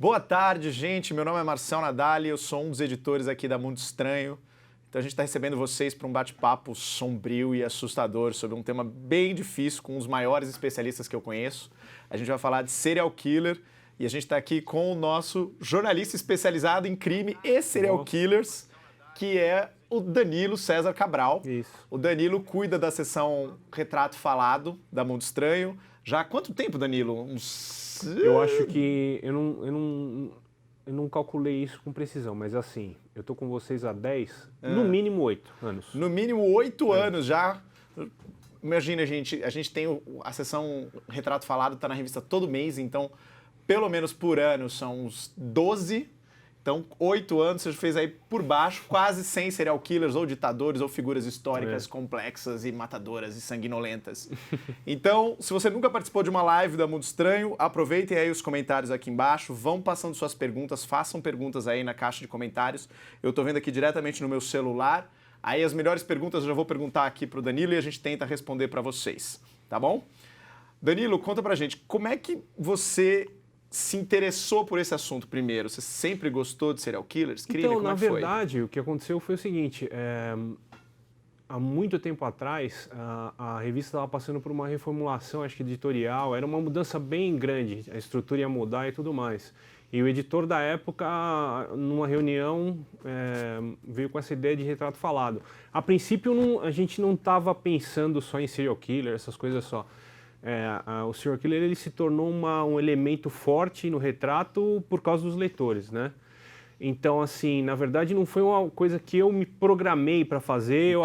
Boa tarde, gente. Meu nome é Marcel Nadali, eu sou um dos editores aqui da Mundo Estranho. Então a gente está recebendo vocês para um bate-papo sombrio e assustador sobre um tema bem difícil com os maiores especialistas que eu conheço. A gente vai falar de serial killer e a gente está aqui com o nosso jornalista especializado em crime e serial killers, que é o Danilo César Cabral. Isso. O Danilo cuida da seção Retrato Falado da Mundo Estranho. Já há quanto tempo, Danilo? Eu acho que eu não calculei isso com precisão, mas assim, eu tô com vocês há 10, no mínimo 8 anos. No mínimo 8 anos já. Imagina, gente, a gente tem a seção Retrato Falado, tá na revista todo mês, então pelo menos por ano são uns 12. Então, 8 anos, você fez aí por baixo quase 100 serial killers, ou ditadores, ou figuras históricas complexas e matadoras e sanguinolentas. Então, se você nunca participou de uma live da Mundo Estranho, aproveitem aí os comentários aqui embaixo, vão passando suas perguntas, façam perguntas aí na caixa de comentários. Eu tô vendo aqui diretamente no meu celular. Aí as melhores perguntas eu já vou perguntar aqui pro Danilo e a gente tenta responder para vocês, tá bom? Danilo, conta pra gente, como é que você se interessou por esse assunto primeiro? Você sempre gostou de serial killers? Crime, então, como na é que foi? verdade, o que aconteceu foi o seguinte, há muito tempo atrás, a revista estava passando por uma reformulação, acho que editorial, era uma mudança bem grande, a estrutura ia mudar e tudo mais. E o editor da época, numa reunião, veio com essa ideia de retrato falado. A princípio, a gente não estava pensando só em serial killer, essas coisas só. O serial killer ele se tornou um elemento forte no retrato por causa dos leitores, né? Então, assim, na verdade não foi uma coisa que eu me programei para fazer,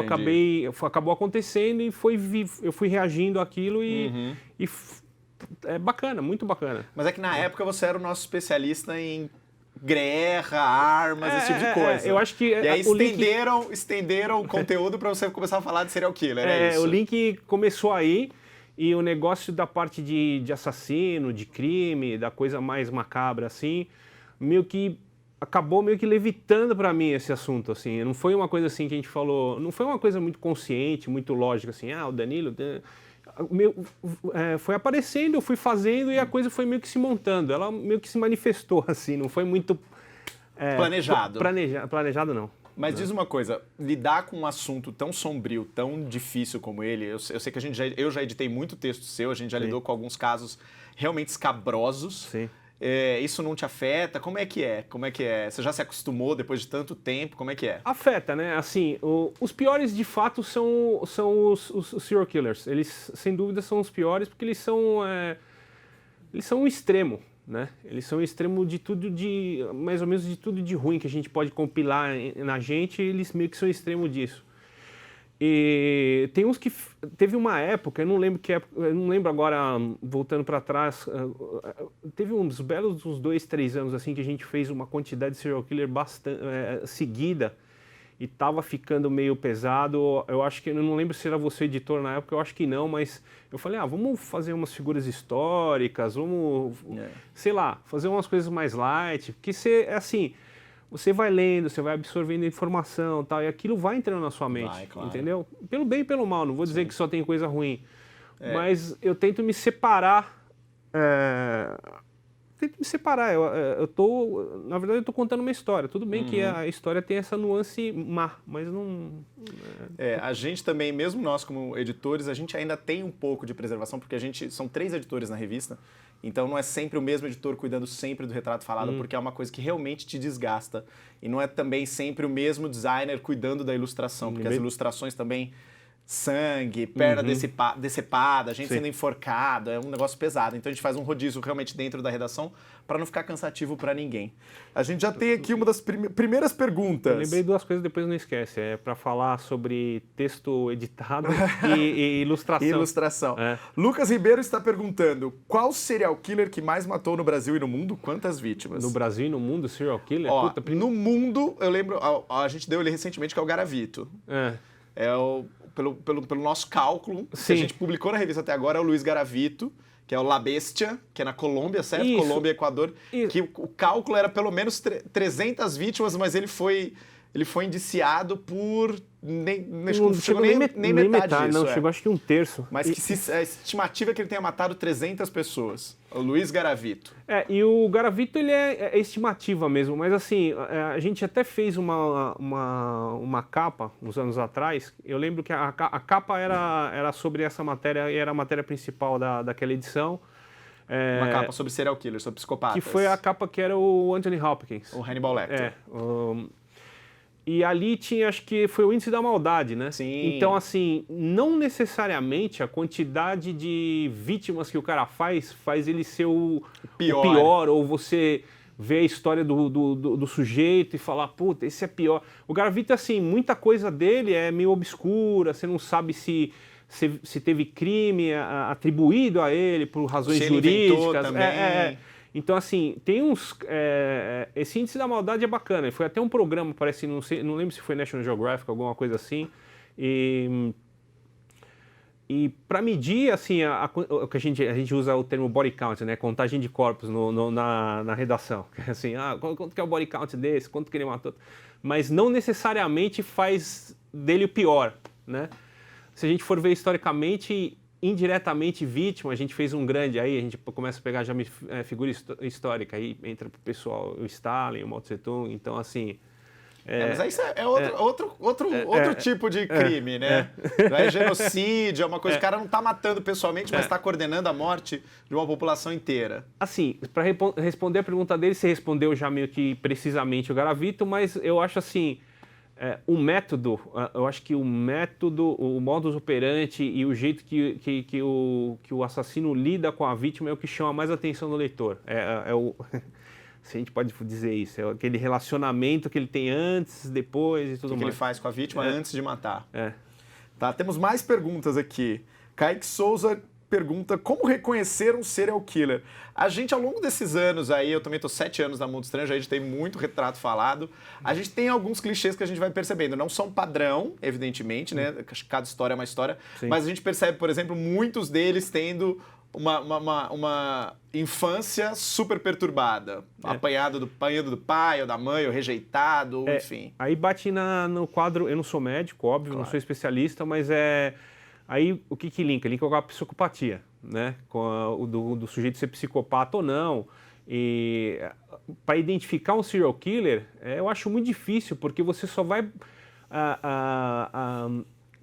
acabou acontecendo e eu fui reagindo àquilo e é bacana, muito bacana. Mas é que na época você era o nosso especialista em guerra, armas, esse tipo de coisa. Eu acho que e aí estenderam o conteúdo para você começar a falar de serial killer, é isso? O link começou aí. E o negócio da parte de assassino, de crime, da coisa mais macabra, assim, acabou levitando para mim esse assunto, assim. Não foi uma coisa assim que a gente falou, não foi uma coisa muito consciente, muito lógica, assim, o Danilo... foi aparecendo, eu fui fazendo e a coisa foi meio que se montando. Ela meio que se manifestou, assim, não foi muito... planejado. Planejado não. Mas diz uma coisa, lidar com um assunto tão sombrio, tão difícil como ele, eu sei que eu já editei muito texto seu, a gente já lidou com alguns casos realmente escabrosos. Sim. Isso não te afeta? Como é que é? Você já se acostumou depois de tanto tempo? Como é que é? Afeta, né? Assim, os piores de fato são os serial killers. Eles, sem dúvida, são os piores porque eles são um extremo. Né? Eles são o extremo de tudo mais ou menos de tudo de ruim que a gente pode compilar na gente, eles meio que são o extremo disso. E tem uns que teve uma época, eu não lembro agora, voltando para trás, teve uns belos 2, 3 anos assim que a gente fez uma quantidade de serial killer bastante seguida e tava ficando meio pesado. Eu acho que, eu não lembro se era você editor na época, eu acho que não, mas eu falei, vamos fazer umas figuras históricas, vamos, sei lá, fazer umas coisas mais light, porque você vai lendo, você vai absorvendo informação, tal, e aquilo vai entrando na sua mente, claro. Entendeu? Pelo bem e pelo mal, não vou dizer que só tem coisa ruim, mas eu tento me separar. Na verdade eu tô contando uma história. Tudo bem que a história tem essa nuance má, mas não... A gente também, mesmo nós como editores, a gente ainda tem um pouco de preservação, porque são 3 editores na revista, então não é sempre o mesmo editor cuidando sempre do retrato falado, porque é uma coisa que realmente te desgasta. E não é também sempre o mesmo designer cuidando da ilustração, porque as ilustrações também... sangue, perna decepada, gente sendo enforcada, é um negócio pesado. Então a gente faz um rodízio realmente dentro da redação para não ficar cansativo para ninguém. A gente já tem aqui uma das primeiras perguntas. Eu lembrei 2 coisas, depois não esquece. É para falar sobre texto editado e ilustração. Ilustração. Lucas Ribeiro está perguntando, qual serial killer que mais matou no Brasil e no mundo? Quantas vítimas? No Brasil e no mundo, serial killer? No mundo, eu lembro, a gente deu ele recentemente, que é o Garavito. Pelo nosso cálculo, que a gente publicou na revista até agora, é o Luiz Garavito, que é o La Bestia, que é na Colômbia, certo? Isso. Colômbia e Equador. Isso. Que o cálculo era pelo menos 300 vítimas, mas ele foi ele foi indiciado por Não chegou nem metade disso. Não, chegou acho que 1/3. Mas que a estimativa é que ele tenha matado 300 pessoas. O Luiz Garavito. E o Garavito, ele é estimativa mesmo, mas assim, a gente até fez uma capa uns anos atrás. Eu lembro que a capa era sobre essa matéria, e era a matéria principal daquela edição. Uma capa sobre serial killers, sobre psicopatas. Que foi a capa que era o Anthony Hopkins. O Hannibal Lecter. E ali tinha, acho que foi o índice da maldade, né? Sim. Então, assim, não necessariamente a quantidade de vítimas que o cara faz ele ser o pior, ou você ver a história do sujeito e falar, puta, esse é pior. O Garavito, assim, muita coisa dele é meio obscura, você não sabe se teve crime atribuído a ele por razões jurídicas. Também. Então, assim, tem uns... esse índice da maldade é bacana. Foi até um programa, parece, não lembro se foi National Geographic, alguma coisa assim. E para medir, assim, o que a gente usa o termo body count, né? Contagem de corpos na redação. Assim, quanto que é o body count desse? Quanto que ele matou? Mas não necessariamente faz dele o pior, né? Se a gente for ver historicamente... indiretamente vítima, a gente fez um grande aí, a gente começa a pegar já figura histórica, aí entra pro pessoal o Stalin, o Mao Tse Tung, então assim... mas aí é outro tipo de crime, né? É genocídio, é uma coisa, o cara não está matando pessoalmente, mas está coordenando a morte de uma população inteira. Assim, para responder a pergunta dele, você respondeu já meio que precisamente o Garavito, mas eu acho assim... eu acho que o método, o modus operandi e o jeito que o assassino lida com a vítima é o que chama mais atenção do leitor. Se a gente pode dizer isso, é aquele relacionamento que ele tem antes, depois e tudo mais. O que ele faz com a vítima antes de matar. Tá, temos mais perguntas aqui. Kaique Souza pergunta como reconhecer um serial killer. A gente, ao longo desses anos aí, eu também estou 7 anos na Mundo Estranho, a gente tem muito retrato falado, a gente tem alguns clichês que a gente vai percebendo. Não são padrão, evidentemente, né? Cada história é uma história, Sim. Mas a gente percebe, por exemplo, muitos deles tendo uma infância super perturbada. Apanhado do pai ou da mãe, ou rejeitado, enfim. Aí bate no quadro, eu não sou médico, óbvio, claro. Não sou especialista, mas aí o que linka? Linka com a psicopatia, né? Com do sujeito ser psicopata ou não. E para identificar um serial killer, eu acho muito difícil, porque você só vai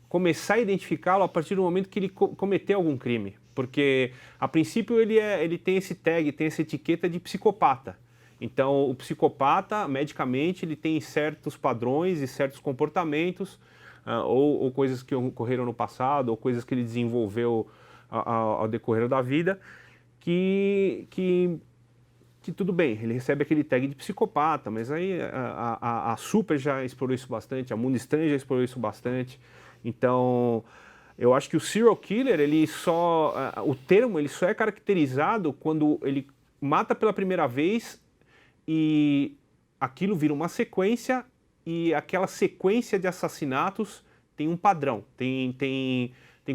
começar a identificá-lo a partir do momento que ele cometeu algum crime. Porque, a princípio, ele tem esse tag, tem essa etiqueta de psicopata. Então, o psicopata, medicamente, ele tem certos padrões e certos comportamentos, ou coisas que ocorreram no passado, ou coisas que ele desenvolveu ao decorrer da vida, que tudo bem, ele recebe aquele tag de psicopata, mas aí a Super já explorou isso bastante, a Mundo Estranho já explorou isso bastante. Então, eu acho que o serial killer, o termo, ele só é caracterizado quando ele mata pela primeira vez e aquilo vira uma sequência, e aquela sequência de assassinatos tem um padrão, tem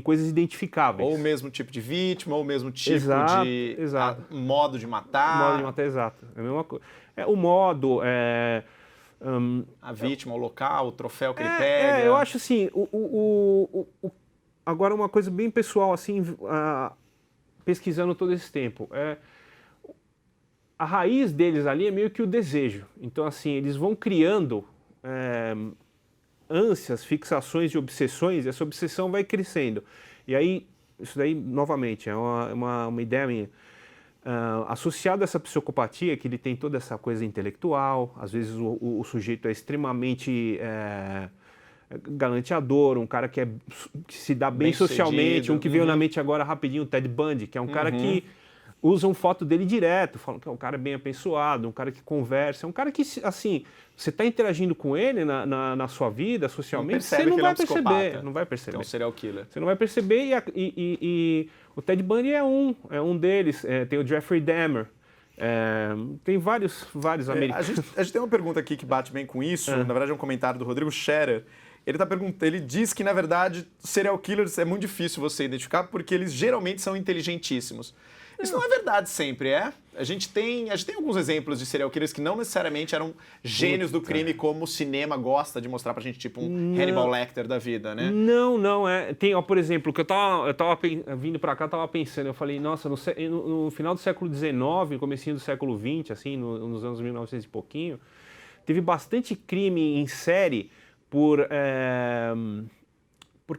coisas identificáveis. Ou o mesmo tipo de vítima, ou o mesmo tipo de modo de matar. Modo de matar, exato. É a mesma coisa. O modo... a vítima, o local, o troféu que ele pega. Eu acho assim, agora uma coisa bem pessoal, assim, pesquisando todo esse tempo. A raiz deles ali é meio que o desejo. Então, assim, eles vão criando ânsias, fixações e obsessões, e essa obsessão vai crescendo. E aí, isso daí, novamente, é uma ideia minha. Associado a essa psicopatia, que ele tem toda essa coisa intelectual, às vezes o sujeito é extremamente galanteador, um cara que se dá bem socialmente, sucedido. Um que veio na mente agora rapidinho, o Ted Bundy, que é um cara que usam foto dele direto, falam que é um cara bem apessoado, um cara que conversa, um cara que, assim, você está interagindo com ele na sua vida, socialmente, você não vai perceber. Não vai perceber. É um serial killer. Você não vai perceber, e o Ted Bundy é um deles. Tem o Jeffrey Dahmer, tem vários americanos. A gente tem uma pergunta aqui que bate bem com isso, na verdade é um comentário do Rodrigo Scherer. Ele diz que, na verdade, serial killers é muito difícil você identificar porque eles geralmente são inteligentíssimos. Isso não é verdade sempre, é? A gente tem alguns exemplos de serial killers que não necessariamente eram gênios do crime, como o cinema gosta de mostrar pra gente, tipo um Hannibal Lecter da vida, né? Não. Tem, ó, por exemplo, que eu tava vindo pra cá, eu tava pensando, eu falei, nossa, no final do século XIX, no comecinho do século XX, assim, nos anos 1900 e pouquinho, teve bastante crime em série por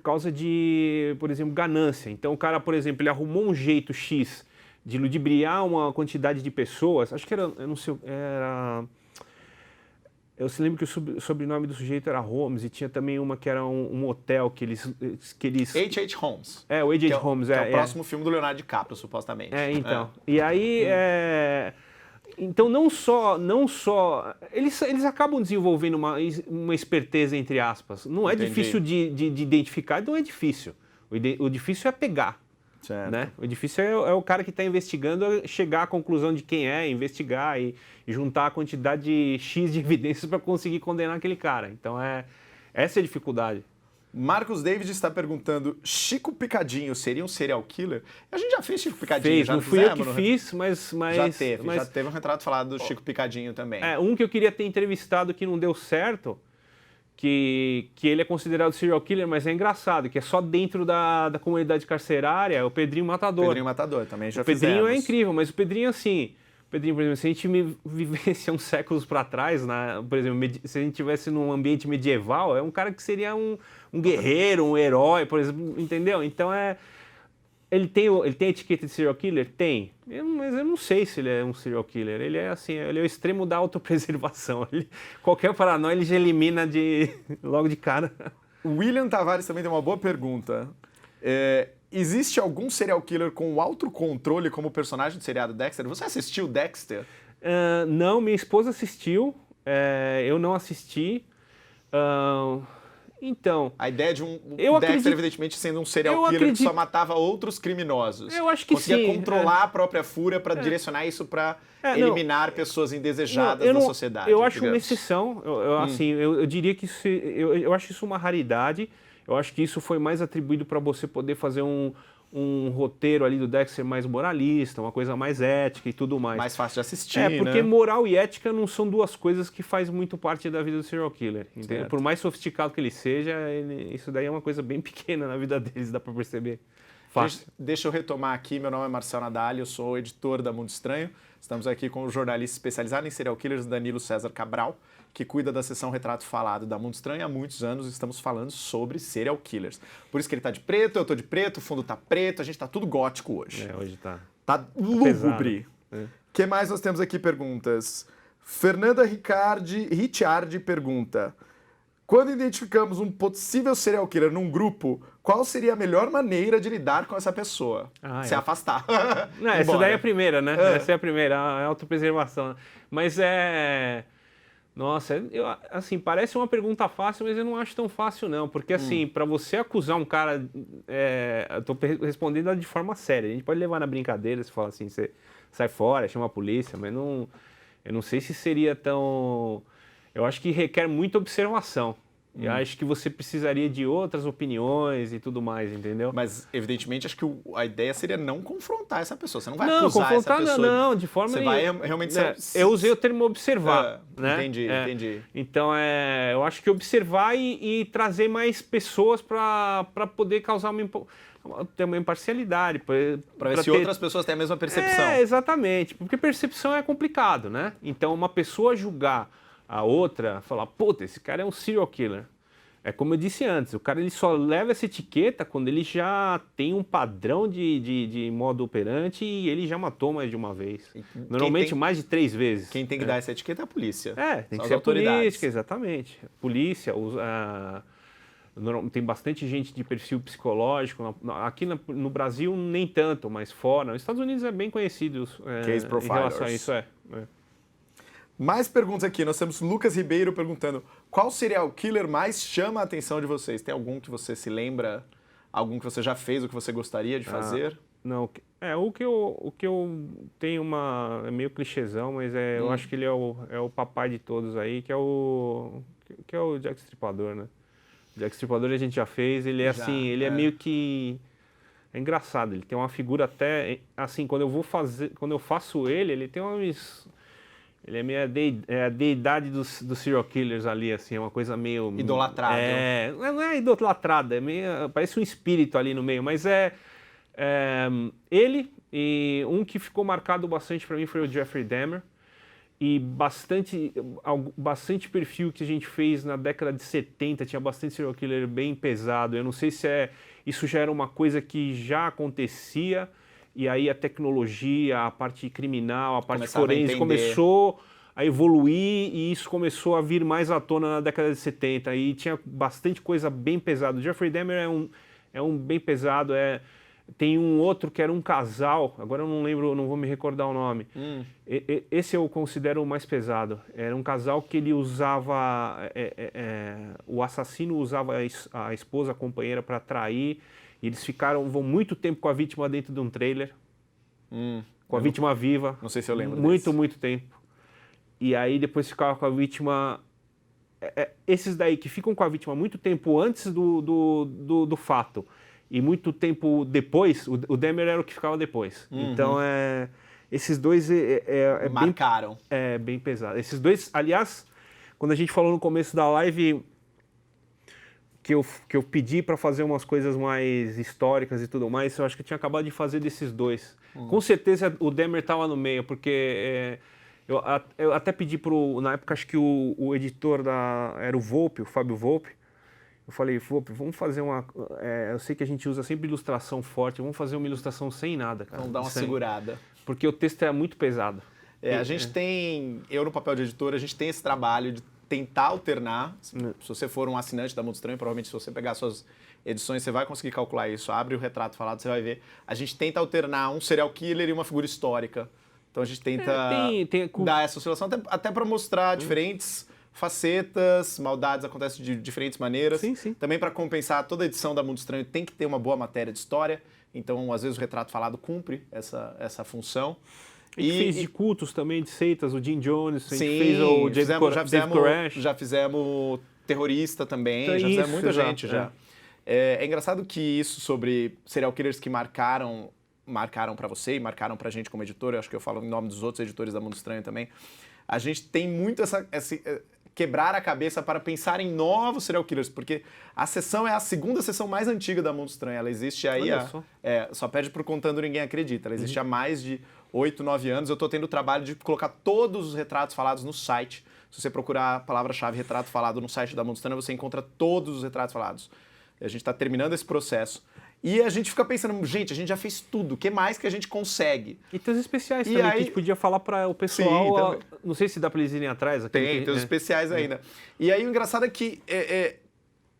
causa de, por exemplo, ganância. Então o cara, por exemplo, ele arrumou um jeito X de ludibriar uma quantidade de pessoas, acho que era, eu não sei, eu se lembro que o sobrenome do sujeito era Holmes e tinha também uma que era um hotel que eles... H.H. Holmes. É, o H.H. Holmes. Que é o próximo filme do Leonardo DiCaprio, supostamente. Então. E aí, então não só eles acabam desenvolvendo uma esperteza, entre aspas. Não é difícil de identificar, não é difícil. O difícil é pegar. Certo. Né? O difícil é o cara que está investigando chegar à conclusão de quem é, investigar e juntar a quantidade X de evidências para conseguir condenar aquele cara. Então essa é a dificuldade. Marcos David está perguntando, Chico Picadinho seria um serial killer? A gente já fez Chico Picadinho, já não fui eu que fiz, mas... Já teve um retrato falado do Chico Picadinho também. Um que eu queria ter entrevistado que não deu certo, que ele é considerado serial killer, mas é engraçado, que é só dentro da comunidade carcerária, é o Pedrinho Matador. Pedrinho Matador, também já fizemos. O Pedrinho é incrível, mas o Pedrinho, assim... Pedrinho, por exemplo, se a gente vivesse uns séculos para trás, por exemplo, se a gente tivesse num ambiente medieval, é um cara que seria um guerreiro, um herói, por exemplo, entendeu? Então ele tem a etiqueta de serial killer? Tem. Mas eu não sei se ele é um serial killer. Ele é assim, ele é o extremo da autopreservação. Qualquer paranoia ele já elimina logo de cara. O William Tavares também tem uma boa pergunta. Existe algum serial killer com autocontrole como o personagem do seriado Dexter? Você assistiu Dexter? Não, minha esposa assistiu. Eu não assisti. Então... A ideia de Dexter, evidentemente, sendo um serial killer que só matava outros criminosos. Eu acho que conseguia controlar a própria fúria para direcionar isso para eliminar pessoas indesejadas da sociedade. Eu acho uma exceção. Eu diria que eu acho isso uma raridade. Eu acho que isso foi mais atribuído para você poder fazer um roteiro ali do Dexter mais moralista, uma coisa mais ética e tudo mais. Mais fácil de assistir, porque moral e ética não são duas coisas que fazem muito parte da vida do serial killer. Entendeu? Por mais sofisticado que ele seja, isso daí é uma coisa bem pequena na vida deles, dá para perceber. Fácil. Deixa eu retomar aqui, meu nome é Marcelo Nadal, eu sou editor da Mundo Estranho. Estamos aqui com o jornalista especializado em serial killers, Danilo César Cabral, que cuida da seção Retrato Falado da Mundo Estranho. Há muitos anos estamos falando sobre serial killers. Por isso que ele tá de preto, eu tô de preto, o fundo tá preto, a gente tá tudo gótico hoje. Hoje tá. Tá lúgubre. O que mais nós temos aqui perguntas? Fernanda Ricciardi pergunta: quando identificamos um possível serial killer num grupo, qual seria a melhor maneira de lidar com essa pessoa? Se afastar. Não, essa daí é a primeira, né? Essa é a primeira, a autopreservação. Mas Nossa, assim, parece uma pergunta fácil, mas eu não acho tão fácil não, porque assim, para você acusar um cara, eu tô respondendo de forma séria, a gente pode levar na brincadeira, você fala assim, você sai fora, chama a polícia, mas eu não sei se seria tão... Eu acho que requer muita observação. E acho que você precisaria de outras opiniões e tudo mais, entendeu? Mas, evidentemente, acho que a ideia seria não confrontar essa pessoa. Você não vai acusar essa pessoa. Não, de forma nenhuma. Você vai realmente... Eu usei o termo observar. Né? Entendi. Então, eu acho que observar e trazer mais pessoas para poder causar ter uma imparcialidade. Para ver se outras pessoas têm a mesma percepção. Exatamente. Porque percepção é complicado, né? Então, uma pessoa julgar a outra, falar, puta, esse cara é um serial killer. É como eu disse antes, o cara ele só leva essa etiqueta quando ele já tem um padrão de modo operante e ele já matou mais de uma vez. Normalmente mais de 3 vezes. Quem tem que dar essa etiqueta é a polícia. Tem que ser a polícia, exatamente. Polícia, tem bastante gente de perfil psicológico. Aqui no Brasil nem tanto, mas fora. Nos Estados Unidos é bem conhecido Case profilers. Em relação a isso. Mais perguntas aqui. Nós temos Lucas Ribeiro perguntando: qual serial killer mais chama a atenção de vocês? Tem algum que você se lembra? Algum que você já fez, o que você gostaria de fazer? Não. O que eu tenho é meio clichêzão, mas eu acho que ele é o papai de todos aí, que é o Jack Stripador, né? Jack Stripador a gente já fez, ele é assim, ele é meio que... É engraçado, ele tem uma figura até, assim, quando eu faço ele tem umas... Ele é meio a deidade dos serial killers ali, assim, é uma coisa meio... Idolatrado. Não é idolatrada, parece um espírito ali no meio, mas ele, e um que ficou marcado bastante para mim foi o Jeffrey Dahmer, e bastante perfil que a gente fez na década de 70, tinha bastante serial killer bem pesado. Eu não sei se isso já era uma coisa que já acontecia, e aí a tecnologia, a parte criminal, a parte forense começou a evoluir, e isso começou a vir mais à tona na década de 70, e tinha bastante coisa bem pesada. O Jeffrey Dahmer é um bem pesado, tem um outro que era um casal, agora eu não lembro, não vou me recordar o nome. Esse eu considero o mais pesado. Era um casal que ele usava, o assassino usava a esposa, a companheira, para trair, e eles vão muito tempo com a vítima dentro de um trailer, com a vítima viva. Não sei se eu lembro muito tempo. E aí depois ficava com a vítima... esses daí que ficam com a vítima muito tempo antes do fato, e muito tempo depois, o Dahmer era o que ficava depois. Então, esses dois marcaram. Bem pesado. Esses dois, aliás, quando a gente falou no começo da live que eu pedi para fazer umas coisas mais históricas e tudo mais, eu acho que eu tinha acabado de fazer desses dois. Com certeza o Dahmer estava no meio, porque eu até pedi na época, acho que o editor era o Volpe, o Fábio Volpe. Eu falei, vamos fazer eu sei que a gente usa sempre ilustração forte, vamos fazer uma ilustração sem nada, cara. Vamos dar uma segurada. Porque o texto é muito pesado. A gente tem, eu no papel de editor, a gente tem esse trabalho de tentar alternar. Se você for um assinante da Mundo Estranho, provavelmente se você pegar suas edições, você vai conseguir calcular isso. Abre o retrato falado, você vai ver. A gente tenta alternar um serial killer e uma figura histórica. Então a gente tenta dar essa oscilação, até para mostrar diferentes facetas, maldades acontecem de diferentes maneiras. Sim. Também para compensar, toda edição da Mundo Estranho tem que ter uma boa matéria de história. Então, às vezes, o retrato falado cumpre essa função. A gente fez de cultos também, de seitas, o Jim Jones, a gente fez o David Koresh. Já fizemos terrorista também, já fizemos muita gente já. É engraçado que isso sobre serial killers que marcaram para você e marcaram pra gente como editor, eu acho que eu falo em nome dos outros editores da Mundo Estranho também, a gente tem muito quebrar a cabeça para pensar em novos serial killers, porque a sessão é a segunda sessão mais antiga da Mundo Estranho. Ela existe aí, só pede pro Contando Ninguém Acredita, ela existe há mais de 8, 9 anos. Eu estou tendo o trabalho de colocar todos os retratos falados no site. Se você procurar a palavra-chave retrato falado no site da Mundo Estranho, você encontra todos os retratos falados. A gente está terminando esse processo. E a gente fica pensando, gente, a gente já fez tudo, o que mais que a gente consegue? E tem os especiais também, que a gente podia falar para o pessoal, não sei se dá para eles irem atrás. Tem os especiais ainda. E aí o engraçado é que,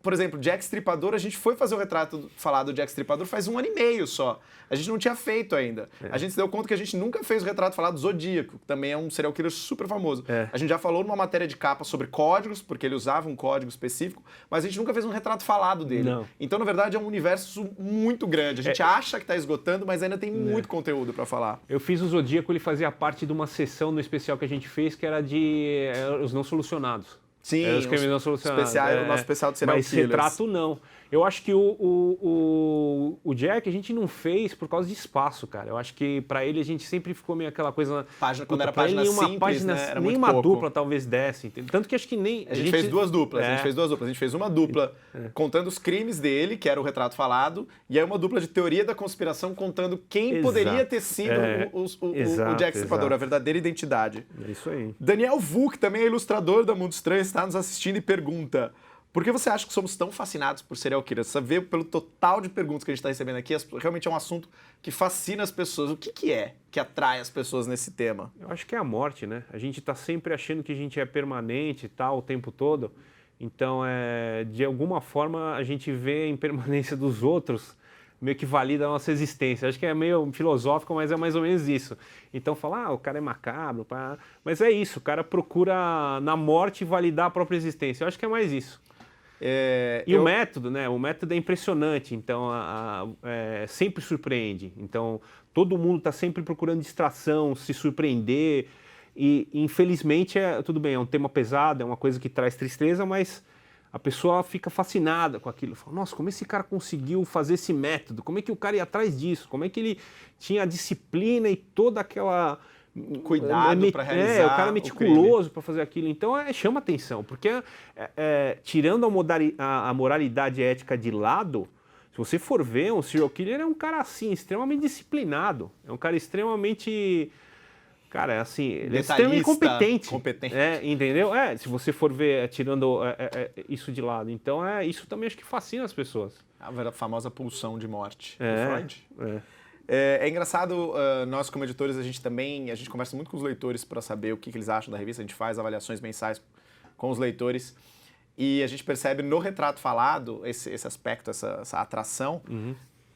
por exemplo, Jack Stripador, a gente foi fazer o retrato falado do Jack Stripador faz 1 ano e meio só. A gente não tinha feito ainda. A gente se deu conta que a gente nunca fez o retrato falado do Zodíaco, que também é um serial killer super famoso. A gente já falou numa matéria de capa sobre códigos, porque ele usava um código específico, mas a gente nunca fez um retrato falado dele. Não. Então, na verdade, é um universo muito grande. A gente acha que está esgotando, mas ainda tem muito conteúdo para falar. Eu fiz o Zodíaco, ele fazia parte de uma sessão no especial que a gente fez, que era de os não solucionados. Sim, os crimes não solucionados. O nosso especial de serial killers. Mas retrato não. Eu acho que o Jack a gente não fez por causa de espaço, cara. Eu acho que pra ele a gente sempre ficou meio aquela coisa... Página, quando era página simples, né? Era muito pouco. Nem uma dupla talvez desse. Tanto que acho que nem... A gente fez 2 duplas. A gente fez uma dupla contando os crimes dele, que era o retrato falado, e aí uma dupla de teoria da conspiração contando quem poderia ter sido o Jack Stripador, a verdadeira identidade. É isso aí. Daniel Vu, que também é ilustrador da Mundo Estranho, está nos assistindo e pergunta: por que você acha que somos tão fascinados por serial killers? Você vê pelo total de perguntas que a gente está recebendo aqui, realmente é um assunto que fascina as pessoas. O que é que atrai as pessoas nesse tema? Eu acho que é a morte, né? A gente está sempre achando que a gente é permanente e tal o tempo todo. Então, de alguma forma, a gente vê a impermanência dos outros meio que valida a nossa existência. Acho que é meio filosófico, mas é mais ou menos isso. Então fala, o cara é macabro, pá. Mas é isso, o cara procura na morte validar a própria existência. Eu acho que é mais isso. O método, né? O método é impressionante, então sempre surpreende. Então todo mundo está sempre procurando distração, se surpreender. E infelizmente tudo bem, é um tema pesado, é uma coisa que traz tristeza, mas a pessoa fica fascinada com aquilo. Fala, nossa, como esse cara conseguiu fazer esse método? Como é que o cara ia atrás disso? Como é que ele tinha a disciplina e toda aquela... Cuidado para realizar o cara é meticuloso para fazer aquilo. Então, chama atenção, porque tirando a moralidade ética de lado, se você for ver, um serial killer é um cara, assim, extremamente disciplinado. É um cara extremamente... Cara, assim, ele é extremamente competente. Entendeu? Se você for ver, tirando isso de lado. Então, isso também acho que fascina as pessoas. A famosa pulsão de morte do Freud. É engraçado, nós como editores, a gente conversa muito com os leitores para saber o que eles acham da revista. A gente faz avaliações mensais com os leitores. E a gente percebe no retrato falado esse aspecto, essa atração.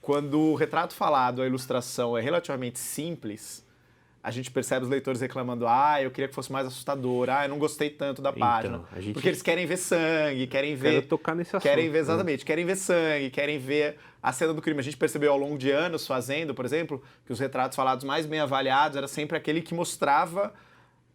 Quando o retrato falado, a ilustração é relativamente simples, a gente percebe os leitores reclamando, eu queria que fosse mais assustador, eu não gostei tanto da página. Porque eles querem ver sangue, querem ver... Quero tocar nesse assunto. Querem ver, exatamente, querem ver sangue, querem ver a cena do crime. A gente percebeu ao longo de anos fazendo, por exemplo, que os retratos falados mais bem avaliados era sempre aquele que mostrava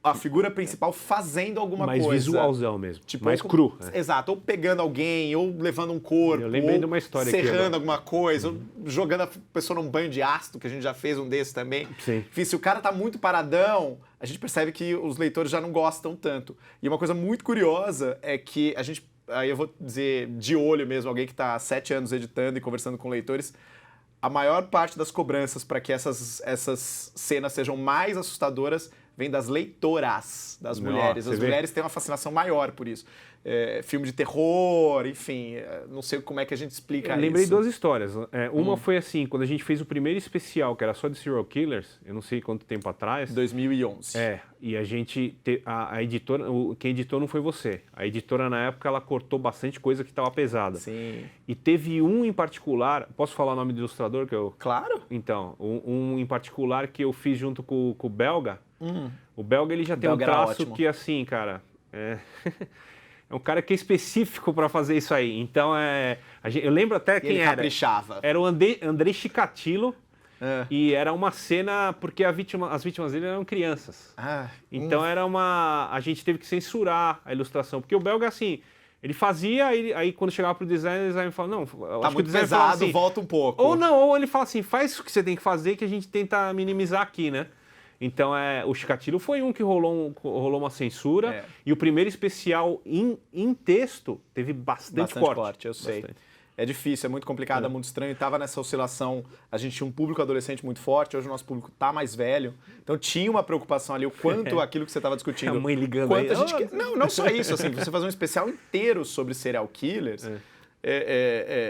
a figura principal fazendo alguma coisa. Mais visualzão mesmo, tipo, mais cru. Exato, ou pegando alguém, ou levando um corpo, eu lembrei de uma história serrando alguma coisa, ou jogando a pessoa num banho de ácido, que a gente já fez um desses também. Sim. Enfim, se o cara tá muito paradão, a gente percebe que os leitores já não gostam tanto. E uma coisa muito curiosa é que a gente, aí eu vou dizer de olho mesmo, alguém que tá há 7 anos editando e conversando com leitores, a maior parte das cobranças para que essas cenas sejam mais assustadoras vem das leitoras, das mulheres. As mulheres têm uma fascinação maior por isso. Filme de terror, enfim, não sei como é que a gente explica isso. Eu lembrei 2 histórias. Uma foi assim, quando a gente fez o primeiro especial, que era só de serial killers, eu não sei quanto tempo atrás. 2011. E a gente, a editora, quem editou não foi você. A editora, na época, ela cortou bastante coisa que estava pesada. Sim. E teve um em particular, posso falar o nome do ilustrador? Claro. Então, um em particular que eu fiz junto com o Belga. O Belga, ele já tem um traço que, assim, cara, é um cara que é específico para fazer isso aí. Então, eu lembro até quem ele era. Caprichava. Era o André Chikatilo. E era uma cena, porque as vítimas dele eram crianças. Então, a gente teve que censurar a ilustração. Porque o Belga, assim, ele fazia, aí quando chegava pro designer, o designer falava, não, tá acho muito que o designer pesado, assim, volta um pouco. Ou ele fala assim, faz o que você tem que fazer que a gente tenta minimizar aqui, né? Então, o Chikatilo foi um que rolou uma censura. E o primeiro especial em texto teve bastante corte. Eu sei. É difícil, é muito complicado, é muito estranho. Estava nessa oscilação, a gente tinha um público adolescente muito forte, hoje o nosso público está mais velho. Então tinha uma preocupação ali, o quanto aquilo que você estava discutindo... A mãe ligando aí. Não só isso, assim, você fazer um especial inteiro sobre serial killers...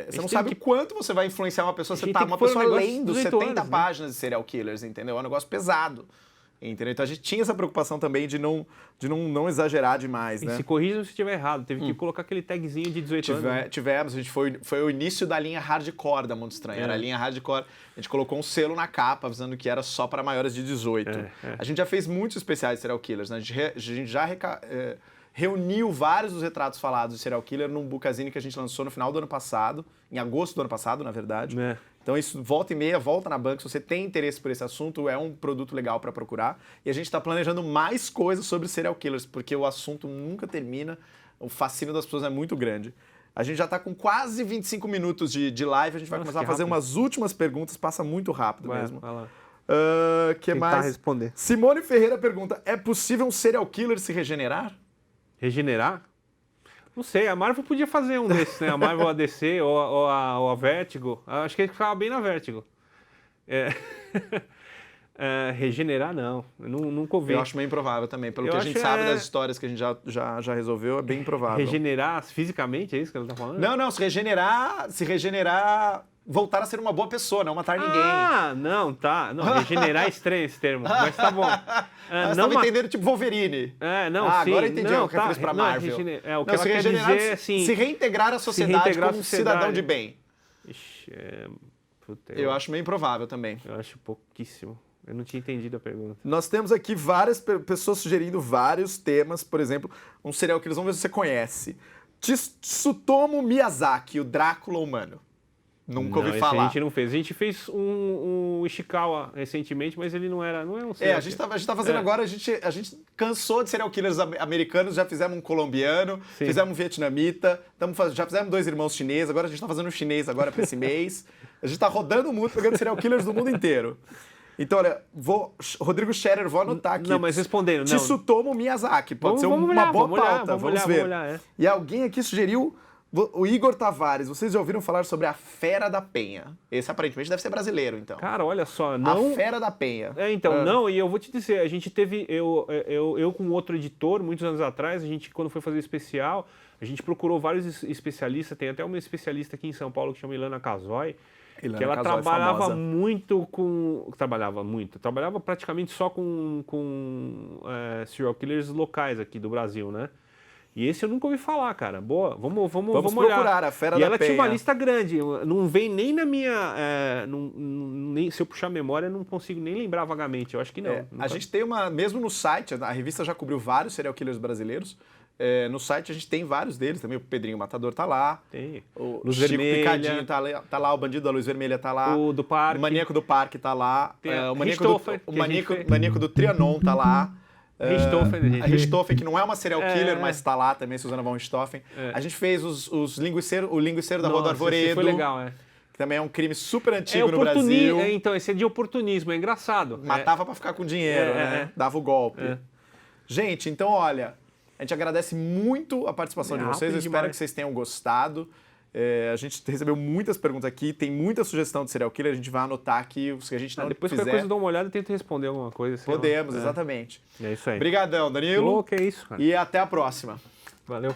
você não sabe o quanto você vai influenciar uma pessoa. Você tá uma pessoa lendo 70 páginas de serial killers, entendeu? É um negócio pesado. Entendeu? Então a gente tinha essa preocupação também de não exagerar demais, né? E se corrija se estiver errado, teve que colocar aquele tagzinho de 18 anos. Tivemos, a gente foi o início da linha hardcore da Mundo Estranho. Era a linha hardcore, a gente colocou um selo na capa avisando que era só para maiores de 18. A gente já fez muitos especiais de serial killers, né? A gente já reuniu vários dos retratos falados de serial killer num bookazine que a gente lançou no final do ano passado, em agosto do ano passado, na verdade. Então isso volta e meia, volta na banca. Se você tem interesse por esse assunto, é um produto legal para procurar. E a gente está planejando mais coisas sobre serial killers, porque o assunto nunca termina, o fascínio das pessoas é muito grande. A gente já está com quase 25 minutos de live, a gente vai começar a fazer umas últimas perguntas, passa muito rápido mesmo. Vai lá. Que mais? Responder. Simone Ferreira pergunta, é possível um serial killer se regenerar? Regenerar? Não sei, a Marvel podia fazer um desses, né? A Marvel ADC ou a Vertigo. Acho que ele ficava bem na Vertigo. Regenerar, não. Eu nunca ouvi. Eu acho meio improvável também. Pelo que a gente sabe das histórias que a gente já resolveu, é bem improvável. Regenerar fisicamente, é isso que ela tá falando? Não, se regenerar, voltar a ser uma boa pessoa, não matar ninguém. Não, tá. Não, regenerar é estranho esse termo, mas tá bom. Você estava entendendo tipo Wolverine. Sim. Agora eu entendi o que eu fiz pra Marvel. O que ela quer dizer, assim... Se reintegrar à sociedade como um cidadão de bem. Ixi, eu acho meio improvável também. Eu acho pouquíssimo. Eu não tinha entendido a pergunta. Nós temos aqui várias pessoas sugerindo vários temas. Por exemplo, um serial killer, vamos ver se você conhece. Tsutomu Miyazaki, o Drácula humano. Nunca ouvi esse falar. a gente não fez. A gente fez um Ishikawa recentemente, mas ele não é um serial A gente tá fazendo agora, a gente cansou de serial killers americanos, já fizemos um colombiano, Sim. fizemos um vietnamita, já fizemos 2 irmãos chineses, agora a gente tá fazendo um chinês agora pra esse mês. A gente tá rodando o mundo, pegando serial killers do mundo inteiro. Então, olha, Rodrigo Scherer, vou anotar aqui. Não, mas respondendo, não. Tsutomu Miyazaki, pode ser uma olhar, boa vamos olhar, pauta, vamos vamos olhar, ver. vamos olhar, é. E alguém aqui sugeriu o Igor Tavares. Vocês já ouviram falar sobre a Fera da Penha? Esse aparentemente deve ser brasileiro, então. Cara, olha só, não... A Fera da Penha. Não, e eu vou te dizer, a gente teve, eu com outro editor, muitos anos atrás, a gente, quando foi fazer o especial, a gente procurou vários especialistas, tem até uma especialista aqui em São Paulo que chama Ilana Casoy, que ela trabalhava muito com... Trabalhava praticamente só com serial killers locais aqui do Brasil, né? E esse eu nunca ouvi falar, cara. Boa, vamos olhar. Procurar a Fera e da ela Penha. tinha uma lista grande, não vem nem na minha... nem, se eu puxar a memória, eu não consigo nem lembrar vagamente, eu acho que não. A gente tem mesmo no site, a revista já cobriu vários serial killers brasileiros. No site a gente tem vários deles também. O Pedrinho Matador tá lá. Tem. O Luz Chico Vermelha. Picadinho tá lá. O Bandido da Luz Vermelha tá lá. O do Parque. O Maníaco do Parque tá lá. Tem O Richthofen, Maníaco do Trianon tá lá. Richthofen, a Richthofen, que não é uma serial killer, É. mas tá lá também, Suzana von Richthofen. A gente fez o linguiceiro da Rua do Nossa, Arvoredo. esse foi legal, Que também é um crime super antigo no Brasil. Então, esse é de oportunismo, é engraçado. Matava pra ficar com dinheiro, né? Dava o golpe. Gente, então olha, a gente agradece muito a participação de vocês. Eu espero que vocês tenham gostado. A gente recebeu muitas perguntas aqui, tem muita sugestão de serial killer, a gente vai anotar aqui os que a gente não depois fizer. qualquer coisa dá uma olhada e tenta responder alguma coisa. Podemos, exatamente. É isso aí. Obrigadão, Danilo. Que é isso, cara. E até a próxima. Valeu.